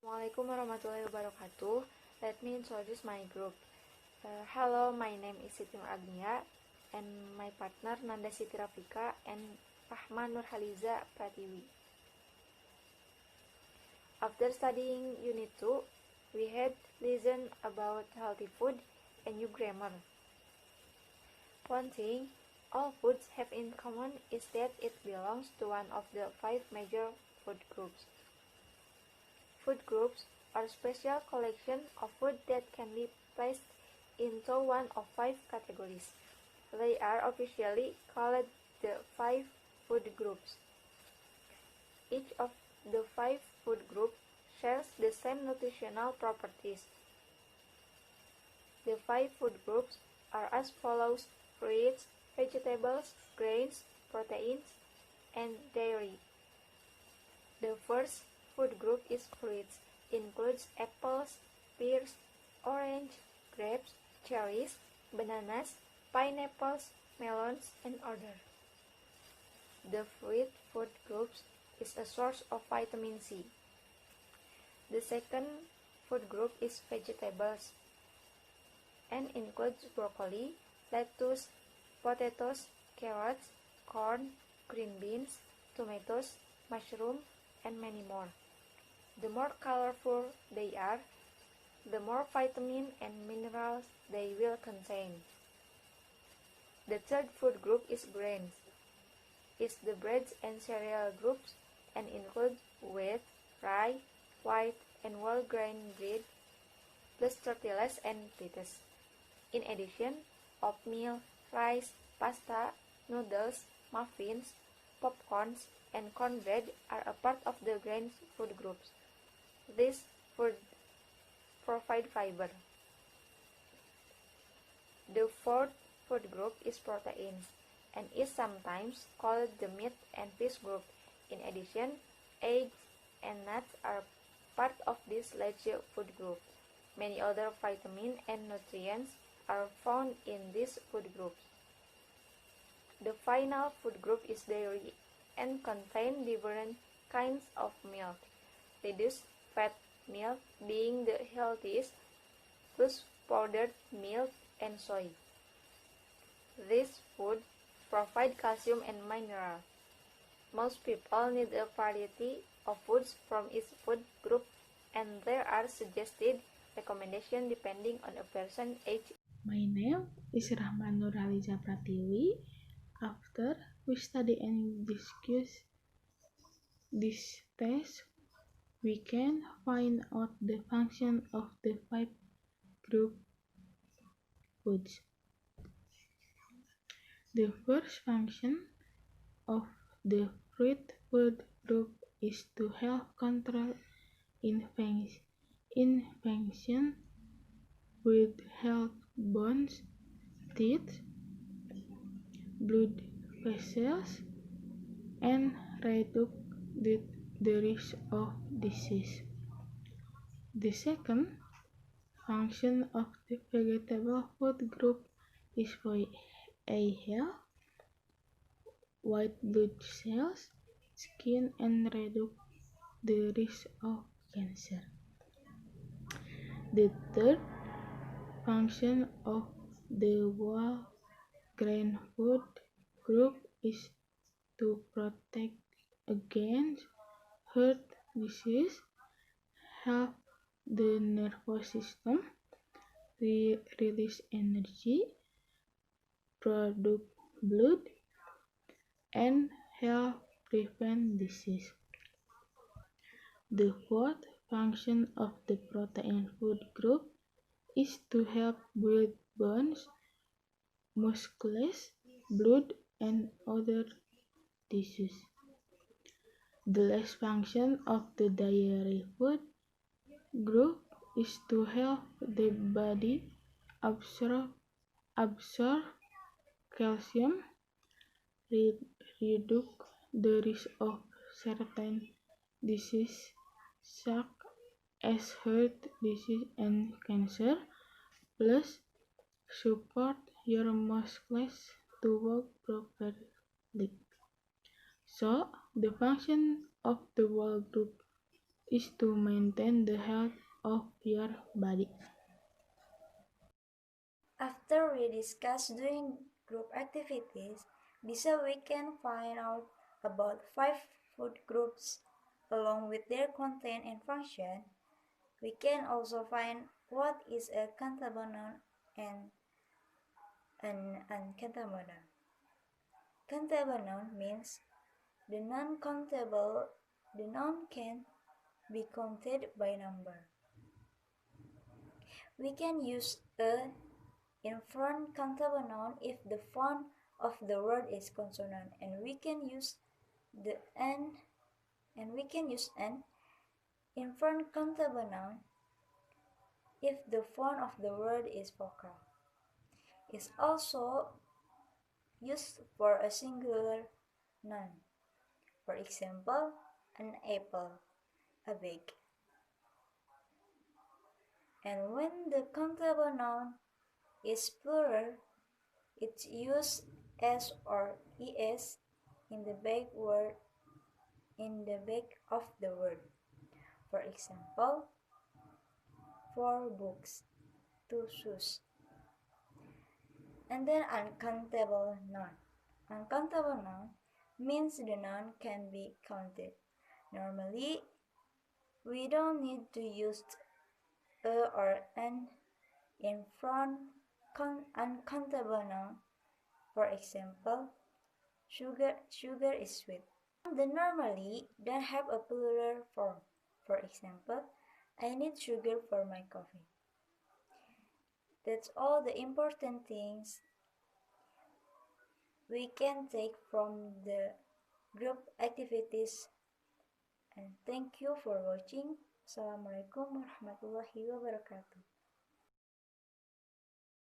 Assalamualaikum warahmatullahi wabarakatuh. Let me introduce my group. Hello, my name is Siti Agnia and my partner Nanda Siti Rafika and Rahma Nurhaliza Pratiwi. After studying Unit 2, we had listened about healthy food and new grammar. One thing all foods have in common is that it belongs to one of the 5 major food groups. Food groups are special collection of food that can be placed into one of 5 categories. They are officially called the 5 food groups. Each of the 5 food groups shares the same nutritional properties. The 5 food groups are as follows: fruits, vegetables, grains, proteins, and dairy. The first food group is fruits. Includes apples, pears, orange, grapes, cherries, bananas, pineapples, melons, and others. The fruit food group is a source of vitamin C. The second food group is vegetables and includes broccoli, lettuce, potatoes, carrots, corn, green beans, tomatoes, mushroom, and many more. The more colorful they are, the more vitamin and minerals they will contain. The third food group is grains. It's the breads and cereal groups and includes wheat, rye, white, and whole grain bread, plus tortillas and pitas. In addition, oatmeal, rice, pasta, noodles, muffins, popcorns, and cornbread are a part of the grain food groups. These food provide fiber. The fourth food group is proteins and is sometimes called the meat and fish group. In addition, eggs and nuts are part of this larger food group. Many other vitamins and nutrients are found in these food groups. The final food group is dairy and contains different kinds of milk. Reduced fat milk being the healthiest, plus powdered milk and soy. These foods provide calcium and minerals. Most people need a variety of foods from each food group, and there are suggested recommendations depending on a person's age. My name is Rahma Nurhaliza Pratiwi. After we study and discuss this test, we can find out the function of the 5 group foods. The first function of the fruit food group is to help control infection with help bones, teeth, blood vessels, and reduce the risk of disease. The second function of the vegetable food group is for a health, white blood cells, skin, and reduce the risk of cancer. The third function of the whole grain food group is to protect against heart disease, help the nervous system, release energy, produce blood, and help prevent disease. The fourth function of the protein food group is to help build bones, muscles, blood, and other tissues. The last function of the dairy food group is to help the body absorb calcium, reduce the risk of certain diseases such as heart disease and cancer, plus support your muscles to work properly. So, the function of the whole group is to maintain the health of your body. After we discuss doing group activities, Lisa, we can find out about 5 food groups along with their content and function. We can also find what is a countable noun and an uncountable noun. Countable noun means the non-countable, the noun can be counted by number. We can use a in front countable noun if the form of the word is consonant, and we can use the an in front countable noun if the form of the word is vocal. It's also used for a singular noun. For example, an apple, a bag. And when the countable noun is plural, it's used s or es in the back of the word. For example, 4 books, 2 shoes. And then uncountable noun. Uncountable noun means the noun can be counted. Normally, we don't need to use a or an in front uncountable noun. For example, sugar is sweet. They normally don't have a plural form. For example, I need sugar for my coffee. That's all the important things we can take from the group activities. And thank you for watching. Assalamualaikum warahmatullahi wabarakatuh.